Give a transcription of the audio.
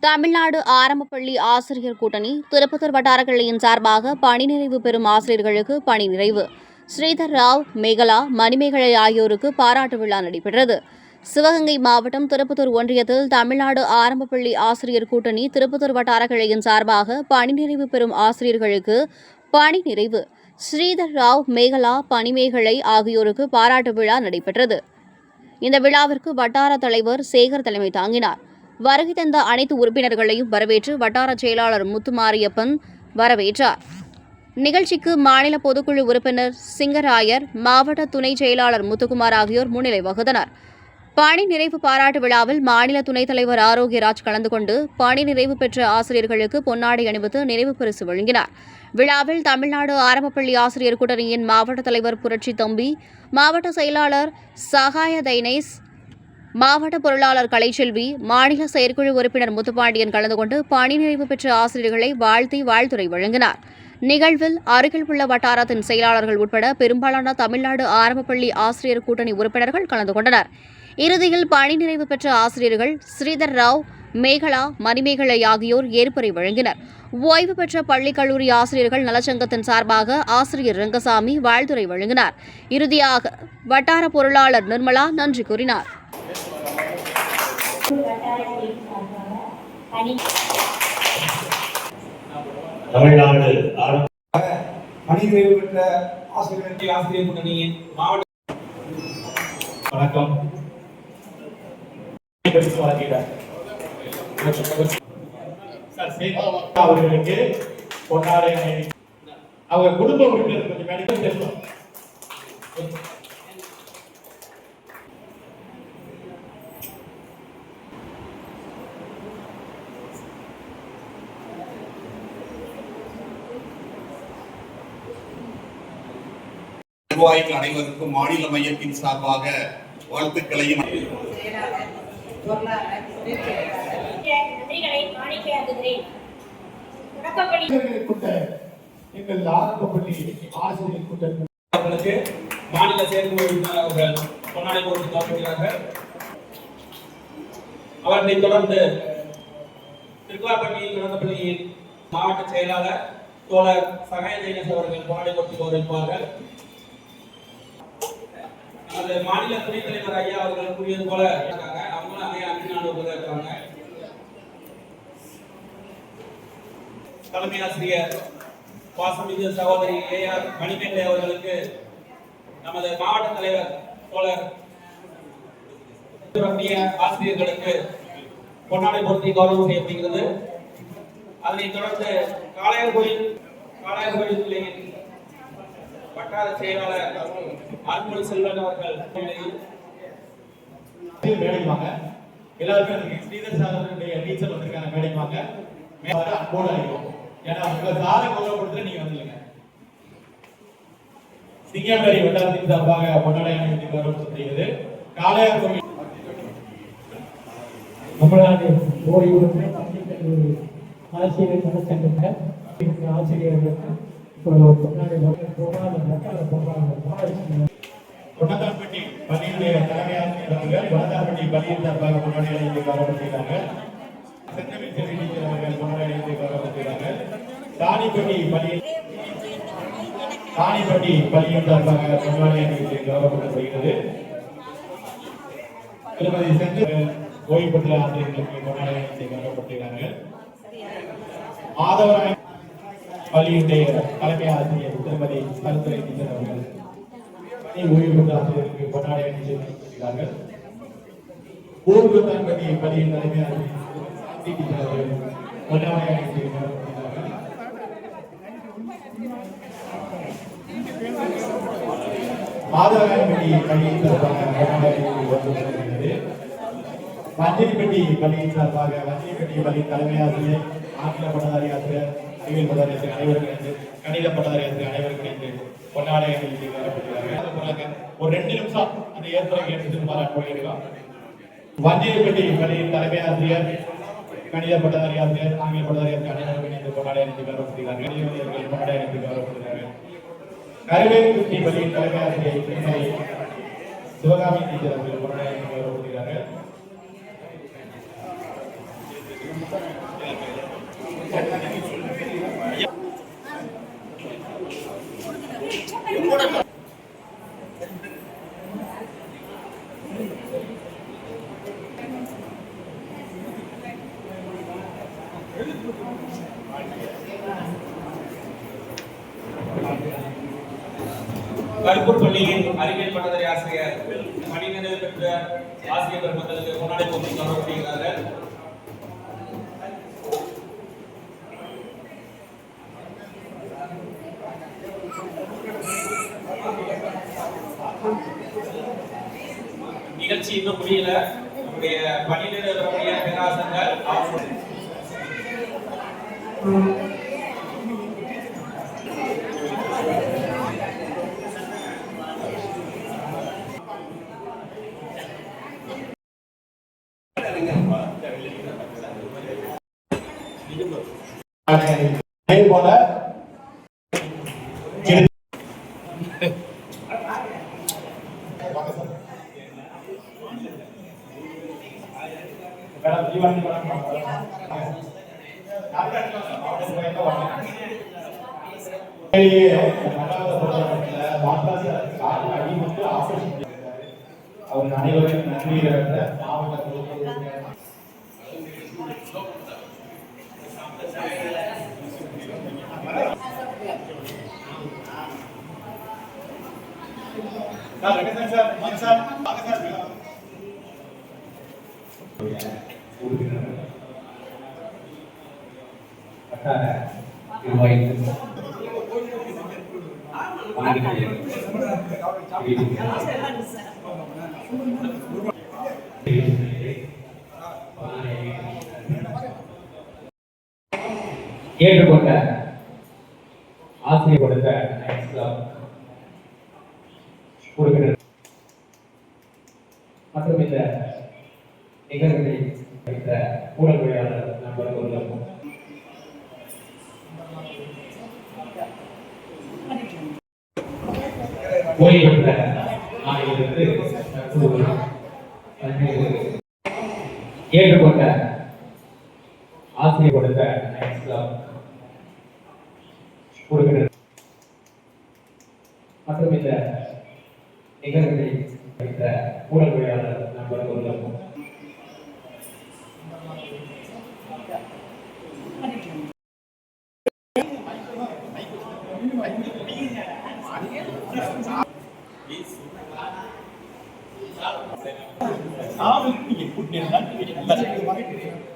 தமிழ்நாடு ஆரம்பப்பள்ளி ஆசிரியர் கூட்டணி திருப்பத்தூர் வட்டார கிளையின் சார்பாக பணி நிறைவு பெறும் ஆசிரியர்களுக்கு பணி நிறைவு. ஸ்ரீதர் ராவ், மேகலா, மணிமேகலை ஆகியோருக்கு பாராட்டு விழா நடைபெற்றது. சிவகங்கை மாவட்டம் திருப்பத்தூர் ஒன்றியத்தில் தமிழ்நாடு ஆரம்பப்பள்ளி ஆசிரியர் கூட்டணி திருப்பத்தூர் வட்டார கிளையின் சார்பாக பணி நிறைவு பெறும் ஆசிரியர்களுக்கு பணி நிறைவு. ஸ்ரீதர் ராவ், மேகலா, மணிமேகலை ஆகியோருக்கு பாராட்டு விழா நடைபெற்றது. இந்த விழாவிற்கு வட்டார தலைவர் சேகர் தலைமை தாங்கினார். வருகை தந்த அனைத்து உறுப்பினர்களையும் வரவேற்று வட்டார செயலாளர் முத்துமாரியப்பன் வரவேற்றார். நிகழ்ச்சிக்கு மாநில பொதுக்குழு உறுப்பினர் சிங்கராயர், மாவட்ட துணை செயலாளர் முத்துக்குமார் ஆகியோர் முன்னிலை வகுத்தனர். பணி நிறைவு பாராட்டு விழாவில் மாநில துணைத் தலைவர் ஆரோக்கியராஜ் கலந்து கொண்டு பணி நிறைவு பெற்ற ஆசிரியர்களுக்கு பொன்னாடை அணிவித்து நிறைவு பரிசு வழங்கினார். விழாவில் தமிழ்நாடு ஆரம்பப்பள்ளி ஆசிரியர் கூட்டணியின் மாவட்ட தலைவர் புரட்சி தம்பி, மாவட்ட செயலாளர் சகாய தைனேஸ், மாவட்ட பொருளாளர் கலைச்செல்வி, மாநில செயற்குழு உறுப்பினர் முத்துப்பாண்டியன் கலந்து கொண்டு பணி நிறைவு பெற்ற ஆசிரியர்களை வாழ்த்தி வாழ்த்துரை வழங்கினார். நிகழ்வில் அருகில் உள்ள வட்டாரத்தின் செயலாளர்கள் உட்பட பெரும்பாலான தமிழ்நாடு ஆரம்பப்பள்ளி ஆசிரியர் கூட்டணி உறுப்பினர்கள் கலந்து கொண்டனர். இறுதியில் பணி நிறைவு பெற்ற ஆசிரியர்கள் ஸ்ரீதர் ராவ், மேகலா, மணிமேகலை ஆகியோர் ஏற்புரை வழங்கினர். ஓய்வு பெற்ற பள்ளி கல்லூரி ஆசிரியர்கள் நலச்சங்கத்தின் சார்பாக ஆசிரியர் ரங்கசாமி வாழ்த்துரை வழங்கினார். இறுதியாக வட்டார பொருளாளர் நிர்மலா நன்றி கூறினார். தமிழ்நாடு பணி நிறைவு பெற்ற ஆசிரியர் கூட்டணியின் மாவட்ட வணக்கம். அவர்களுக்கு பொன்னாடை அவங்க குடும்ப உறுப்பினர் கொஞ்சம் மேடைக்கு பேசணும். நிர்வாகிகள் அனைவருக்கும் மாநில மையத்தின் சார்பாக வாழ்த்துக்களையும் எங்கள் ஆரம்பப்பள்ளி ஆசிரியர் கூட்டணி மாநில செயற்குழு உறுப்பினர் அவர்கள் பொன்னாடை போட்டு காட்டுகிறார்கள். அவர்களை தொடர்ந்து திருக்குலாப்பட்டி தொடக்கப்பள்ளியின் மாவட்ட செயலாளர் தோழர் சகாய தைனேஸ் அவர்கள் பொன்னாடை போட்டு கௌரவிப்பார்கள். நமது மாநில துணைத் தலைவர் ஐயா அவர்கள் கூறியது போல இருக்காங்க. அவங்களும் அதே அன்பினானோடு இருக்காங்க. தலைமை ஆசிரியர் பாசமிகு சகோதரி ஏஆர் மணிமேகலை அவர்களுக்கு நமது மாவட்ட தலைவர் தோழர் ஆசிரியர்களுக்கு பொன்னாடை பொருத்தி கௌரவம் செய்யப்படுகிறது. அதனைத் தொடர்ந்து காளையார் கோயில் வட்டார செயலாளர் ஆர்மொழி செல்வன் அவர்கள் மேடைப்பாங்க. எல்லாருக்கும் ஸ்ரீதர் சாதனுடைய டீச்சர் வந்திருக்காங்க. மேடைப்பாங்க. அன்போடு அழைக்கும். ஏன்னா உங்க சார கௌரவப்படுத்த நீங்க வந்துருங்க. சிங்கம்பேரி வட்டாரத்தின் சார்பாக பொன்னாடை அணிவித்து கௌரவப்படுத்தப்படுகிறது. காளையார் கோயில் தமிழ்நாடு ஓய்வு ஆசிரியர் நலச்சங்கங்கள் ஆசிரியர்களுக்கு கொண்டதான்பட்டி பள்ளியுடைய தலைமை ஆசிரியர் கொண்டதான்பட்டி பள்ளியின் சார்பாக பொன்னாடை அணிவித்து கௌரவப்படுத்துகிறாங்க. செந்தமிழ் செல்வி டீச்சர் அவர்கள் பொன்னாடை அணிவித்து கௌரவப்படுத்துகிறார்கள். தானிப்பட்டி பள்ளியின் சார்பாக பொன்னாடை அணிவித்து கௌரவப்படுத்தப்படுகிறது. திருமதி செந்து ஓய்வு பெற்ற ஆசிரியர்களுக்கு பொன்னாடை அணிவித்து கௌரவப்படுத்துகிறார்கள். ஆதவராய் பள்ளியுடைய தலைமை ஆசிரியர் திருமதி கருத்துரை டீச்சர் அவர்கள் ஓய்வு பெற்ற ஆசிரியருக்கு பொன்னாடை அணிவித்து கௌரவப்படுத்துகிறார்கள். ஊர்குத்தான்பட்டி பள்ளியின் தலைமை ஆசிரியர் டீச்சர் அவர்கள் பொன்னாடை அணிவித்து கௌரவப்படுத்துகிறார்கள். ஆதவராயப்பட்டி பள்ளியின் சார்பாக பொன்னாடை அணிவித்து கௌரவப்படுத்துகிறது. வஞ்சிரிப்பட்டி பள்ளியின் சார்பாக வஞ்சிரிப்பட்டி பள்ளியின் தலைமை ஆசிரியர், ஆங்கில பட்டதாரி ஆசிரியர், அறிவியல் பட்டதாரி ஆசிரியர் அனைவரும் இணைந்து, கணித பட்டதாரி ஆசிரியர் அனைவரும் இணைந்து பொன்னாடை அணிவித்து கௌரவப்படுகிறார்கள். ஒரு 2 நிமிஷம் அந்த ஏற்புரை எடுத்து பாராட்டுகிறோம். வஞ்சிரிப்பட்டி பள்ளியின் தலைமை ஆசிரியர், கணித பட்டதாரி ஆசிரியர், ஆங்கில பட்டதாரி ஆசிரியர் அனைவரும் இணைந்து பொன்னாடை அணிவித்து கௌரவப்படுகிறார்கள். பொன்னாடை அணிவித்து கௌரவப்படுகிறார்கள். கருவேக்குட்டி பள்ளியின் தலைமை ஆசிரியர் சிவகாமி டீச்சர் அவர்கள் பொன்னாடை அணிவித்து கௌரவப்படுகிறார்கள். கருப்பூர் பள்ளியின் அறிவியல் பட்டதாரி ஆசிரியர் பணி நிறைவு பெற்ற ஆசிரியர் பெருமக்களுக்கு முன்னாடி போட்டி கௌரவம் செய்கிறார்கள். நிகழ்ச்சி இன்னும் முடியல. நம்முடைய பணி நிறைவு பெறக்கூடிய பேராசிரியர்கள் அதே போல அவர் அனைவரும் நன்றி மாவட்ட ஏற்றுக்கொண்ட ஆசிரியர் கொடுத்த உறுப்பினர் மற்றும் இந்த நிகழ்வுகளை வைத்த ஊடகவியலாளர் நண்பர்களுக்கும் ஓய்வு பெற்ற ஆணையிலிருந்து ஏற்றுக்கொண்ட ஆசிரியர் கொடுத்த உறுப்பினர் மற்றும் இந்த நிகழ்வுகளை வைத்த ஊடகவியலாளர் நண்பர்களுக்கும் நீங்க